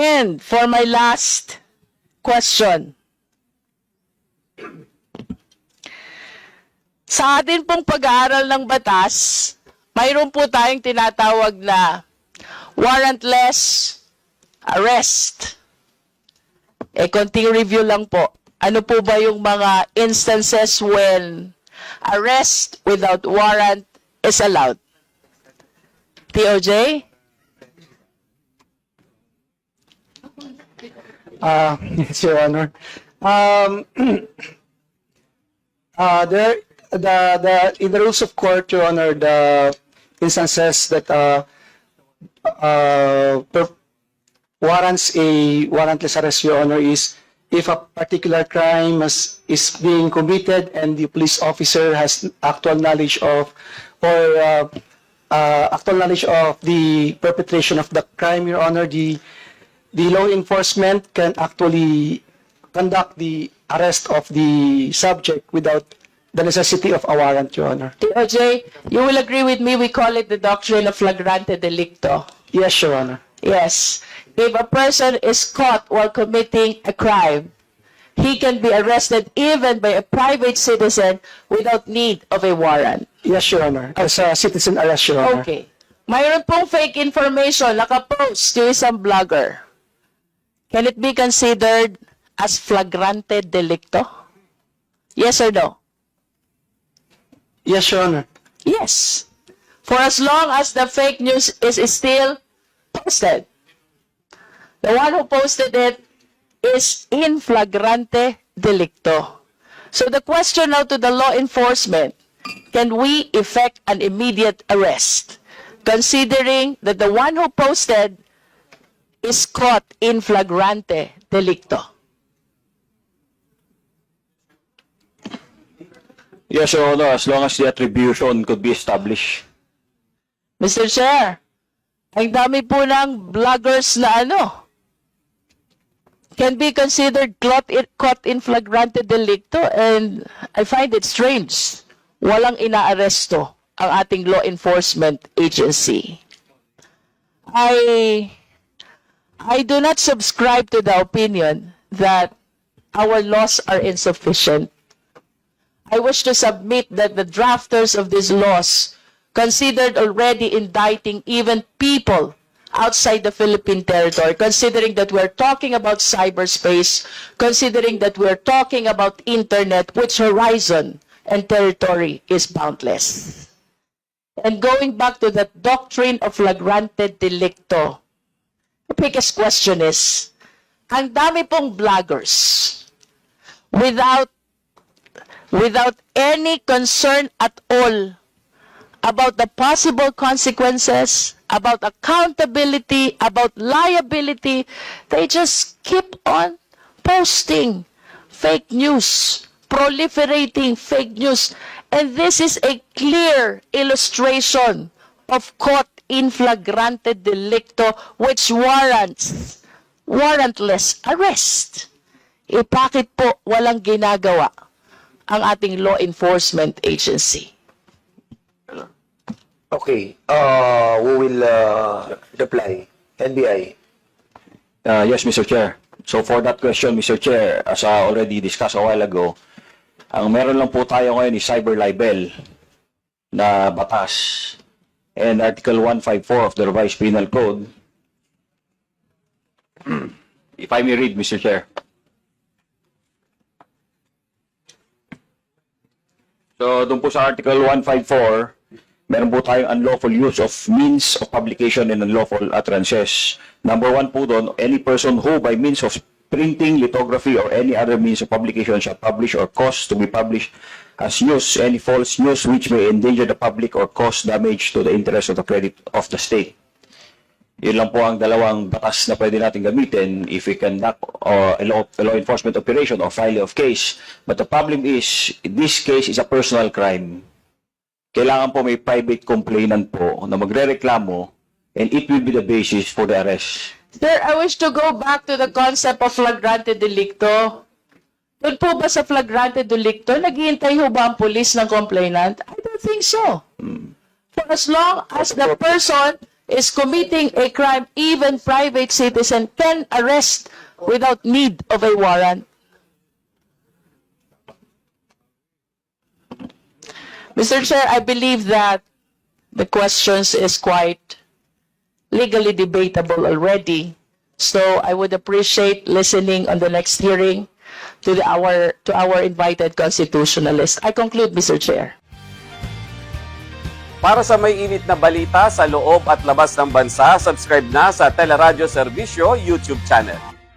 And for my last question, sa atin pong pag-aaral ng batas, mayroon po tayong tinatawag na warrantless arrest. Konting review lang po. Ano po ba yung mga instances when arrest without warrant is allowed? TOJ? Yes, Your Honor. In the rules of court, Your Honor, the instances that warrants a warrantless arrest, Your Honor, is if a particular crime is being committed and the police officer has actual knowledge of the perpetration of the crime, Your Honor, the law enforcement can actually conduct the arrest of the subject without the necessity of a warrant, Your Honor. TOJ, you will agree with me, we call it the doctrine of flagrante delicto. Yes, Your Honor. Yes. If a person is caught while committing a crime, he can be arrested even by a private citizen without need of a warrant. Yes, Your Honor. As a citizen arrest, Your Honor. Okay. Mayroon pong fake information nakapost to isang blogger. Can it be considered as flagrante delicto? Yes or no? Yes, Your Honor. Yes. For as long as the fake news is still posted. The one who posted it is in flagrante delicto. So the question now to the law enforcement, can we effect an immediate arrest, considering that the one who posted is caught in flagrante delicto? Yes, Your Honor, as long as the attribution could be established. Mr. Chair, ang dami po ng vloggers na can be considered caught in flagrante delicto, and I find it strange. Walang inaaresto ang ating law enforcement agency. I do not subscribe to the opinion that our laws are insufficient. I wish to submit that the drafters of these laws considered already indicting even people outside the Philippine territory, considering that we're talking about cyberspace, considering that we're talking about internet, which horizon and territory is boundless. And going back to the doctrine of flagrante delicto, the biggest question is, ang dami pong vloggers without any concern at all about the possible consequences, about accountability, about liability. They just keep on posting fake news, proliferating fake news. And this is a clear illustration of caught in flagrante delicto, which warrants warrantless arrest. Bakit po walang ginagawa ang ating law enforcement agency? Okay, we will reply. NBI. Yes, Mr. Chair. So for that question, Mr. Chair, as I already discussed a while ago, ang meron lang po tayo ngayon is cyber libel na batas and Article 154 of the Revised Penal Code. If I may read, Mr. Chair. So doon po sa Article 154, meron po tayong unlawful use of means of publication and unlawful utterances. Number 1 po doon, any person who by means of printing, lithography, or any other means of publication shall publish or cause to be published as news any false news which may endanger the public or cause damage to the interest of the credit of the state. Yun lang po ang dalawang batas na pwede natin gamitin if we conduct a law enforcement operation or file of case. But the problem is, this case is a personal crime. Kailangan po may private complainant po na magrereklamo and it will be the basis for the arrest. Sir, I wish to go back to the concept of flagrante delicto. Doon po ba sa flagrante delicto, naghihintay ho ba ang police ng complainant? I don't think so. For as long as the person is committing a crime, even private citizen can arrest without need of a warrant. Mr. Chair, I believe that the questions is quite legally debatable already. So I would appreciate listening on the next hearing to our invited constitutionalist. I conclude, Mr. Chair. Para sa may init na balita sa loob at labas ng bansa, subscribe na sa Teleradyo Serbisyo YouTube channel.